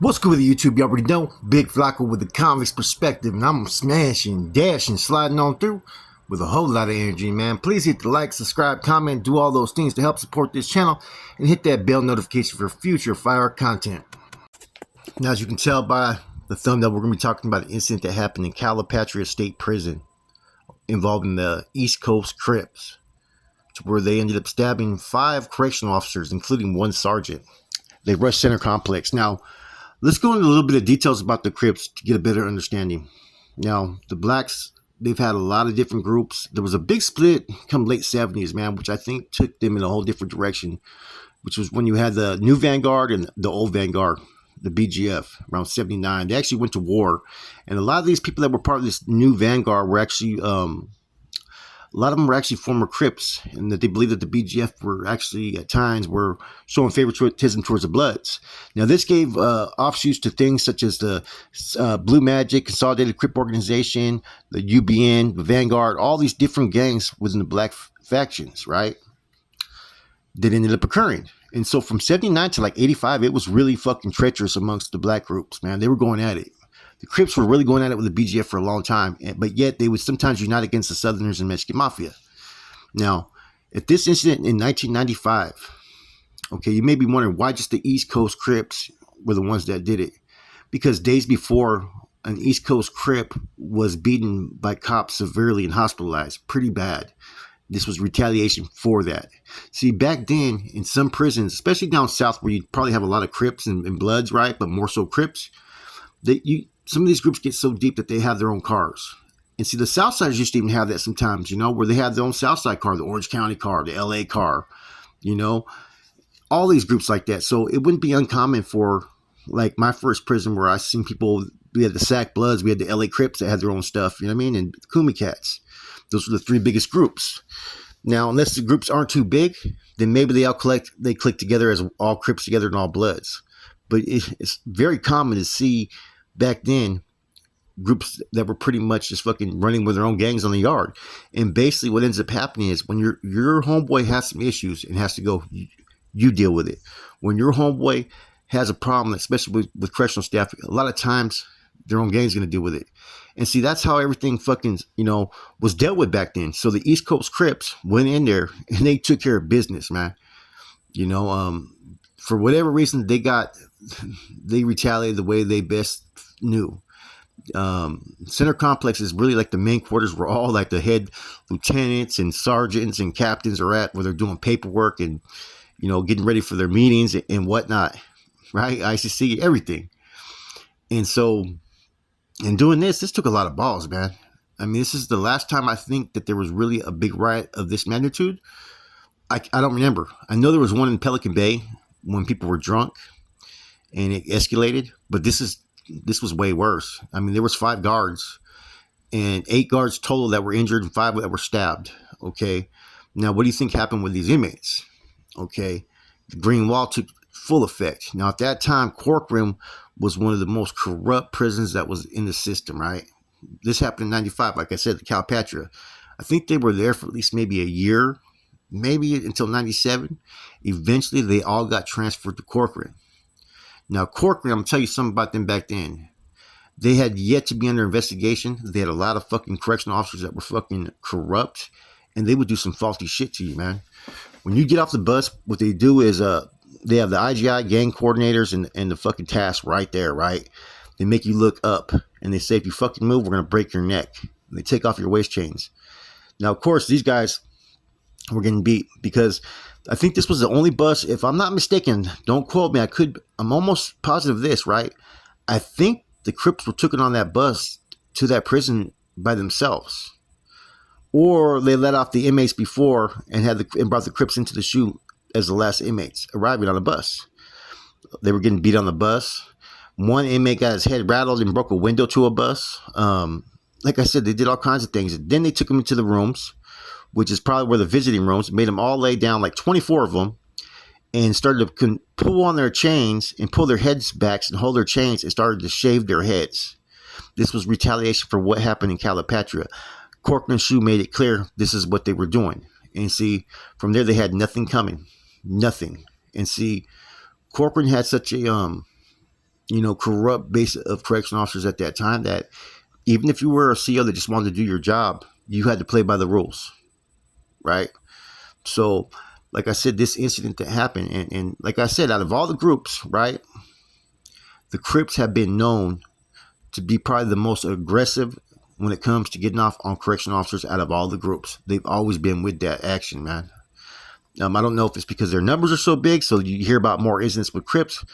What's good with the YouTube? You already know. Big Flacco with the convict's perspective, and I'm smashing, dashing, sliding on through with a whole lot of energy, man. Please hit the like, subscribe, comment, do all those things to help support this channel, and hit that bell notification for future fire content. Now, as you can tell by the thumbnail, we're going to be talking about the incident that happened in Calipatria State Prison involving the East Coast Crips, where they ended up stabbing 5 correctional officers, including 1 sergeant. They rushed Center Complex. Now, let's go into a little bit of details about the Crips to get a better understanding. Now, the blacks, they've had a lot of different groups. There was a big split come late 70s, man, which I think took them in a whole different direction, which was when you had the new Vanguard and the old Vanguard, the BGF, around 79. They actually went to war. And a lot of these people that were part of this new Vanguard were actually, a lot of them were actually former Crips, and that they believed that the BGF were actually at times were showing favoritism towards the Bloods. Now, this gave offshoots to things such as the Blue Magic, Consolidated Crip Organization, the UBN, the Vanguard, all these different gangs within the black factions, right? That ended up occurring. And so from 79 to like 85, it was really fucking treacherous amongst the black groups, man. They were going at it. The Crips were really going at it with the BGF for a long time, but yet they would sometimes unite against the Southerners and Mexican Mafia. Now, at this incident in 1995, okay, you may be wondering why just the East Coast Crips were the ones that did it. Because days before, an East Coast Crip was beaten by cops severely and hospitalized, pretty bad. This was retaliation for that. See, back then, in some prisons, especially down south where you probably have a lot of Crips and Bloods, right, but more so Crips, some of these groups get so deep that they have their own cars. And see, the Southsiders used to even have that sometimes, where they have their own Southside car, the Orange County car, the LA car, all these groups like that. So it wouldn't be uncommon for, like, my first prison where I seen people, we had the Sac Bloods, we had the LA Crips that had their own stuff, and Kumi Cats. Those were the 3 biggest groups. Now, unless the groups aren't too big, then maybe they click together as all Crips together and all Bloods. But it's very common to see back then groups that were pretty much just fucking running with their own gangs on the yard. And basically what ends up happening is when your homeboy has some issues and has to go, you deal with it. When your homeboy has a problem, especially with correctional staff, a lot of times their own gang's going to deal with it. And see, that's how everything fucking, was dealt with back then. So the East Coast Crips went in there and they took care of business, man. For whatever reason, they retaliated the way they best knew. Center Complex is really like the main quarters where all like the head lieutenants and sergeants and captains are at, where they're doing paperwork and, getting ready for their meetings and whatnot, right? ICC, everything. And so, in doing this took a lot of balls, man. I mean, this is the last time I think that there was really a big riot of this magnitude. I don't remember. I know there was one in Pelican Bay when people were drunk and it escalated, but this was way worse. I mean, there was 5 guards and 8 guards total that were injured and 5 that were stabbed. Okay. Now, what do you think happened with these inmates? Okay. The Green Wall took full effect. Now, at that time, Correctional was one of the most corrupt prisons that was in the system, right? This happened in 95, like I said, the Calipatria. I think they were there for at least maybe a year, maybe until 97. Eventually, they all got transferred to Corcoran. Now, Corcoran, I'm going to tell you something about them back then. They had yet to be under investigation. They had a lot of fucking correctional officers that were fucking corrupt, and they would do some faulty shit to you, man. When you get off the bus, what they do is they have the IGI gang coordinators and the fucking task right there, right? They make you look up, and they say, if you fucking move, we're going to break your neck. And they take off your waist chains. Now, of course, these guys were getting beat because I think this was the only bus, if I'm not mistaken, don't quote me, I'm almost positive of this, right? I think the Crips were taken on that bus to that prison by themselves. Or they let off the inmates before and brought the Crips into the chute as the last inmates arriving on the bus. They were getting beat on the bus. One inmate got his head rattled and broke a window to a bus. Like I said, they did all kinds of things. Then they took them into the rooms, which is probably where the visiting rooms, made them all lay down, like 24 of them, and started to pull on their chains and pull their heads back and hold their chains and started to shave their heads. This was retaliation for what happened in Calipatria. Corcoran Shoe made it clear this is what they were doing. And see, from there they had nothing coming. Nothing. And see, Corcoran had such a corrupt base of correction officers at that time, that even if you were a CO that just wanted to do your job, you had to play by the rules, right? So, like I said, this incident that happened, and like I said, out of all the groups, right, the Crips have been known to be probably the most aggressive when it comes to getting off on correction officers out of all the groups. They've always been with that action, man. I don't know if it's because their numbers are so big, so you hear about more incidents with Crips,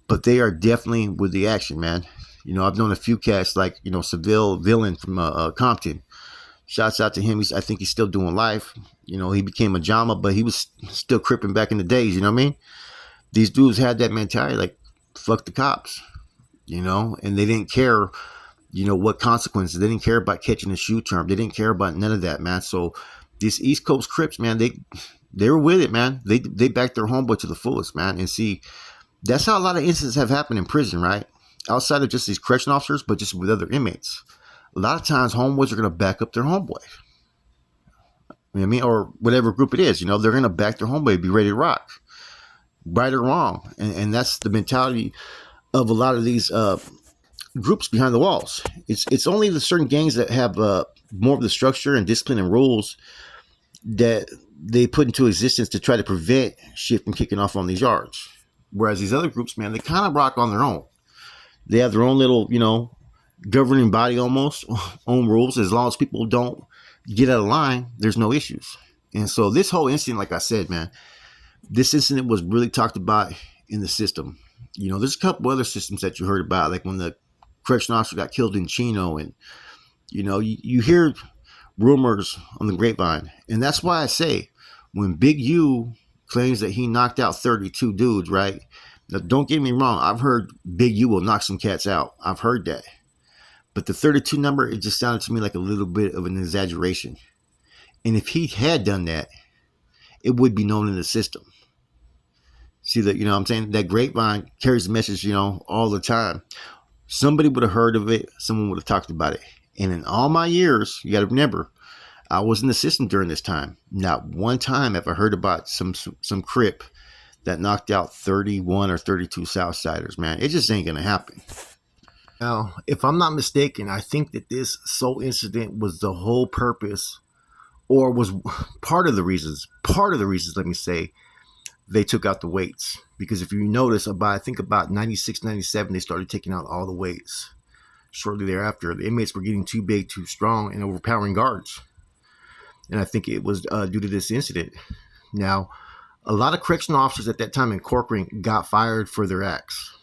but they are definitely with the action, man. I've known a few cats like, Seville Villain from Compton. Shouts out to him. I think he's still doing life. He became a JAMA, but he was still cripping back in the days. You know what I mean? These dudes had that mentality, like, fuck the cops, and they didn't care, what consequences. They didn't care about catching a shoe term. They didn't care about none of that, man. So these East Coast Crips, man, they were with it, man. They backed their homeboy to the fullest, man. And see, that's how a lot of incidents have happened in prison, right? Outside of just these correction officers, but just with other inmates. A lot of times, homeboys are going to back up their homeboy. You know what I mean? Or whatever group it is, they're going to back their homeboy, be ready to rock, right or wrong. And that's the mentality of a lot of these groups behind the walls. It's only the certain gangs that have more of the structure and discipline and rules that they put into existence to try to prevent shit from kicking off on these yards. Whereas these other groups, man, they kind of rock on their own. They have their own little, governing body almost, own rules. As long as people don't get out of line, there's no issues. And so this whole incident, like I said, man, this incident was really talked about in the system. There's a couple other systems that you heard about, like when the correction officer got killed in Chino, and you hear rumors on the grapevine. And that's why I say, when Big U claims that he knocked out 32 dudes, right? Now, don't get me wrong. I've heard Big U will knock some cats out. I've heard that. But the 32 number, it just sounded to me like a little bit of an exaggeration. And if he had done that, it would be known in the system. See that, what I'm saying? That grapevine carries the message, all the time. Somebody would have heard of it. Someone would have talked about it. And in all my years, you got to remember, I was in the system during this time. Not one time have I heard about some Crip that knocked out 31 or 32 Southsiders, man. It just ain't going to happen. Now, if I'm not mistaken, I think that this sole incident was the whole purpose, or was part of the reasons, let me say, they took out the weights. Because if you notice, I think about 96, 97, they started taking out all the weights. Shortly thereafter, the inmates were getting too big, too strong, and overpowering guards. And I think it was due to this incident. Now, a lot of correctional officers at that time in Corcoran got fired for their acts.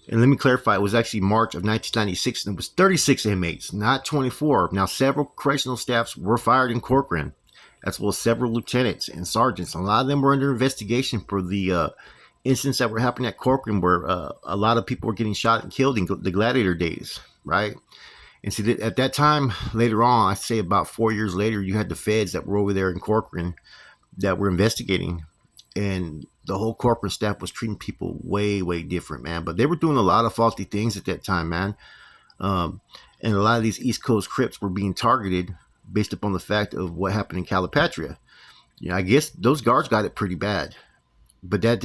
And let me clarify, it was actually March of 1996, and it was 36 inmates, not 24. Now, several correctional staffs were fired in Corcoran, as well as several lieutenants and sergeants. A lot of them were under investigation for the incidents that were happening at Corcoran, where a lot of people were getting shot and killed in the gladiator days, right? And see, at that time, later on, I say about 4 years later, you had the feds that were over there in Corcoran that were investigating. And the whole corporate staff was treating people way, way different, man. But they were doing a lot of faulty things at that time, man. And a lot of these East Coast Crips were being targeted based upon the fact of what happened in Calipatria. I guess those guards got it pretty bad. But that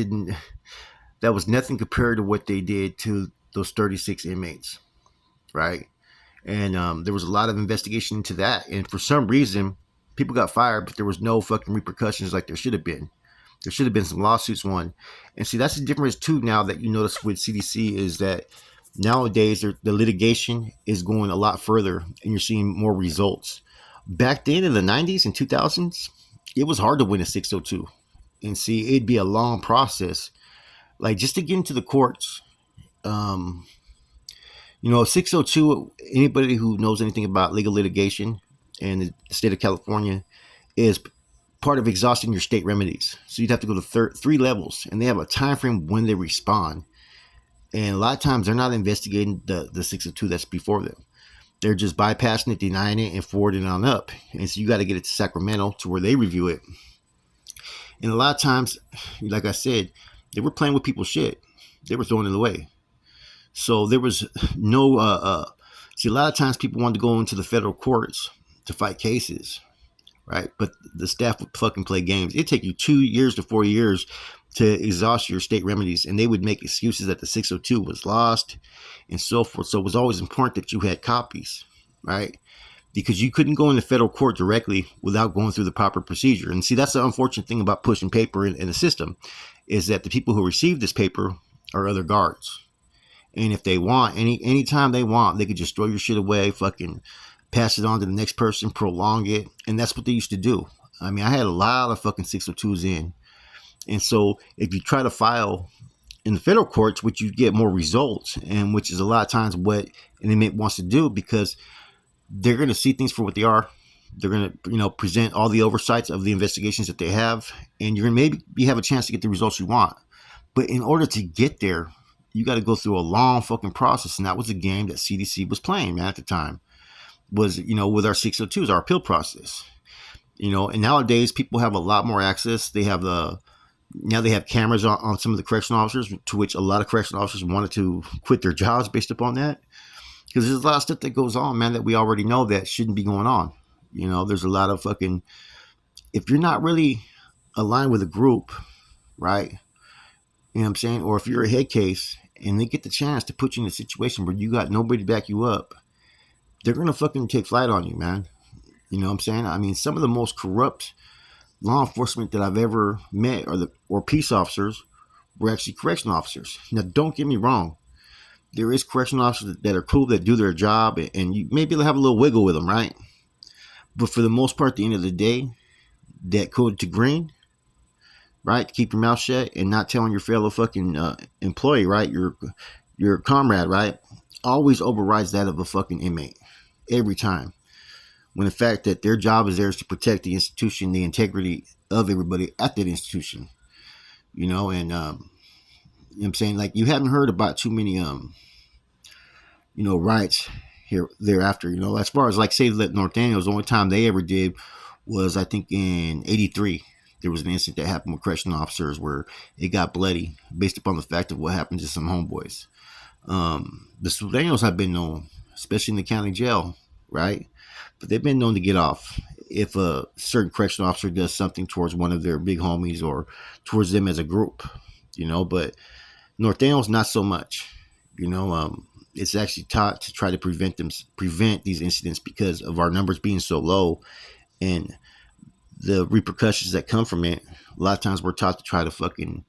was nothing compared to what they did to those 36 inmates, right? And there was a lot of investigation into that. And for some reason, people got fired, but there was no fucking repercussions like there should have been. There should have been some lawsuits won. And see, that's the difference too now that you notice with CDC is that nowadays the litigation is going a lot further and you're seeing more results. Back then in the 90s and 2000s, it was hard to win a 602. And see, it'd be a long process. Like just to get into the courts, 602, anybody who knows anything about legal litigation in the state of California is part of exhausting your state remedies. So you'd have to go to 3 levels, and they have a time frame when they respond. And a lot of times they're not investigating the 602 that's before them. They're just bypassing it, denying it, and forwarding it on up. And so you got to get it to Sacramento to where they review it. And a lot of times, like I said, they were playing with people's shit. They were throwing it away. So there was no, see, a lot of times people wanted to go into the federal courts to fight cases, right? But the staff would fucking play games. It'd take you 2 years to 4 years to exhaust your state remedies, and they would make excuses that the 602 was lost and so forth. So it was always important that you had copies, right? Because you couldn't go into federal court directly without going through the proper procedure. And see, that's the unfortunate thing about pushing paper in the system, is that the people who receive this paper are other guards. And if they want, anytime they want, they could just throw your shit away, fucking pass it on to the next person, prolong it. And that's what they used to do. I mean, I had a lot of fucking 602s in. And so if you try to file in the federal courts, which you get more results, and which is a lot of times what an inmate wants to do, because they're going to see things for what they are. They're going to, present all the oversights of the investigations that they have, and you're going to maybe have a chance to get the results you want. But in order to get there, you got to go through a long fucking process, and that was the game that CDC was playing, man, at the time. Was, with our 602s, our appeal process. And nowadays people have a lot more access. They have now they have cameras on some of the correctional officers, to which a lot of correctional officers wanted to quit their jobs based upon that. Because there's a lot of stuff that goes on, man, that we already know that shouldn't be going on. There's a lot of fucking, if you're not really aligned with a group, right? You know what I'm saying? Or if you're a head case and they get the chance to put you in a situation where you got nobody to back you up, they're going to fucking take flight on you, man. You know what I'm saying? I mean, some of the most corrupt law enforcement that I've ever met or peace officers were actually correctional officers. Now, don't get me wrong. There is correctional officers that are cool, that do their job, and you maybe have a little wiggle with them, right? But for the most part, at the end of the day, that code to green, right? To keep your mouth shut and not telling your fellow fucking employee, right? Your comrade, right? Always overrides that of a fucking inmate. Every time. When the fact that their job is there is to protect the institution, the integrity of everybody at that institution. And you know what I'm saying? Like, you haven't heard about too many riots here thereafter. As far as, like, say, North Daniels, the only time they ever did was, I think, in '83. There was an incident that happened with correctional officers where it got bloody based upon the fact of what happened to some homeboys. The Sudanos have been known, especially in the county jail, right? But they've been known to get off if a certain correctional officer does something towards one of their big homies or towards them as a group, but North Daniels, not so much. It's actually taught to try to prevent these incidents because of our numbers being so low and the repercussions that come from it. A lot of times we're taught to try to fucking,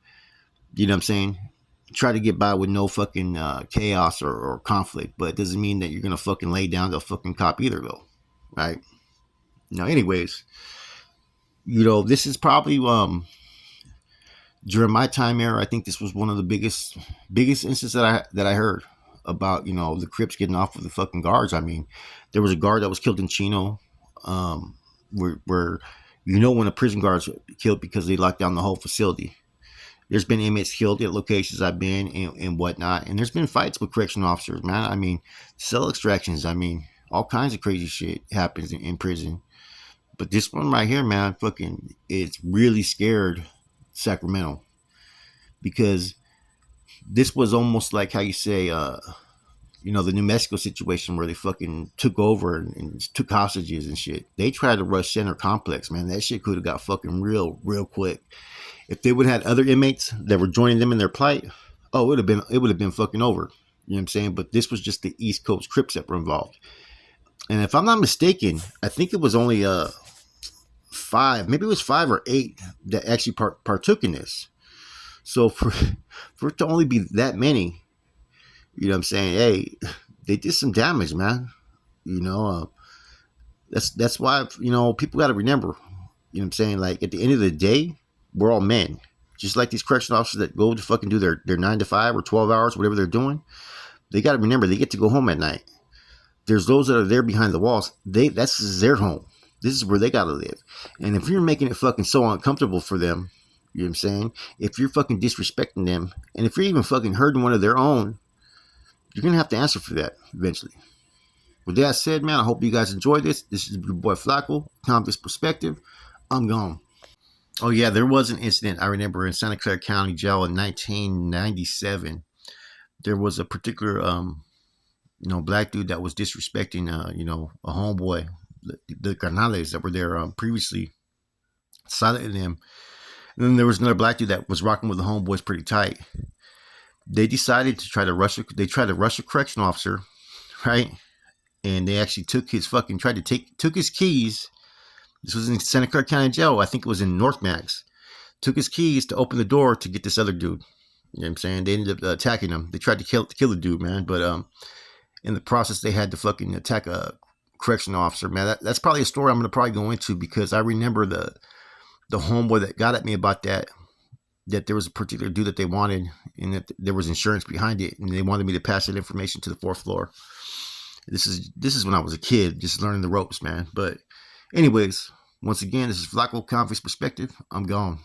try to get by with no fucking chaos or conflict, but it doesn't mean that you're going to fucking lay down to a fucking cop either, though, right? Now, anyways, this is probably, during my time era, I think this was one of the biggest instances that I heard about, the Crips getting off with the fucking guards. I mean, there was a guard that was killed in Chino, where when a prison guard's killed because they locked down the whole facility. There's been inmates killed at locations I've been and whatnot, and there's been fights with correctional officers, man. I mean, cell extractions. I mean, all kinds of crazy shit happens in prison. But this one right here, man, fucking, it's really scared Sacramento, because this was almost like how you say, the New Mexico situation where they fucking took over and took hostages and shit. They tried to rush Center Complex, man. That shit could have got fucking real quick. If they would have had other inmates that were joining them in their plight, it would have been fucking over. You know what I'm saying? But this was just the East Coast Crips that were involved. And if I'm not mistaken, I think it was only 5, maybe it was 5 or 8 that actually partook in this. So for it to only be that many, you know what I'm saying? Hey, they did some damage, man. That's why, people got to remember, you know what I'm saying? Like, at the end of the day, we're all men. Just like these correctional officers that go to fucking do their 9 to 5 or 12 hours, whatever they're doing. They got to remember, they get to go home at night. There's those that are there behind the walls. That's their home. This is where they got to live. And if you're making it fucking so uncomfortable for them, you know what I'm saying? If you're fucking disrespecting them, and if you're even fucking hurting one of their own, you're going to have to answer for that eventually. With that said, man, I hope you guys enjoyed this. This is your boy Flacco, Convict's Perspective. I'm gone. Oh, yeah, there was an incident I remember in Santa Clara County Jail in 1997. There was a particular, black dude that was disrespecting, a homeboy, the carnales that were there previously, silencing him. And then there was another black dude that was rocking with the homeboys pretty tight. They decided to try to rush a correctional officer, right? And they actually took his took his keys. This was in Santa Clara County Jail. I think it was in North Max. Took his keys to open the door to get this other dude. You know what I'm saying? They ended up attacking him. They tried to kill the dude, man. But in the process, they had to fucking attack a correctional officer, man. That's probably a story I'm going to probably go into, because I remember the homeboy that got at me about that there was a particular dude that they wanted, and that there was insurance behind it, and they wanted me to pass that information to the 4th floor. This is when I was a kid, just learning the ropes, man. But anyways, once again, this is Flacco Convict's Perspective. I'm gone.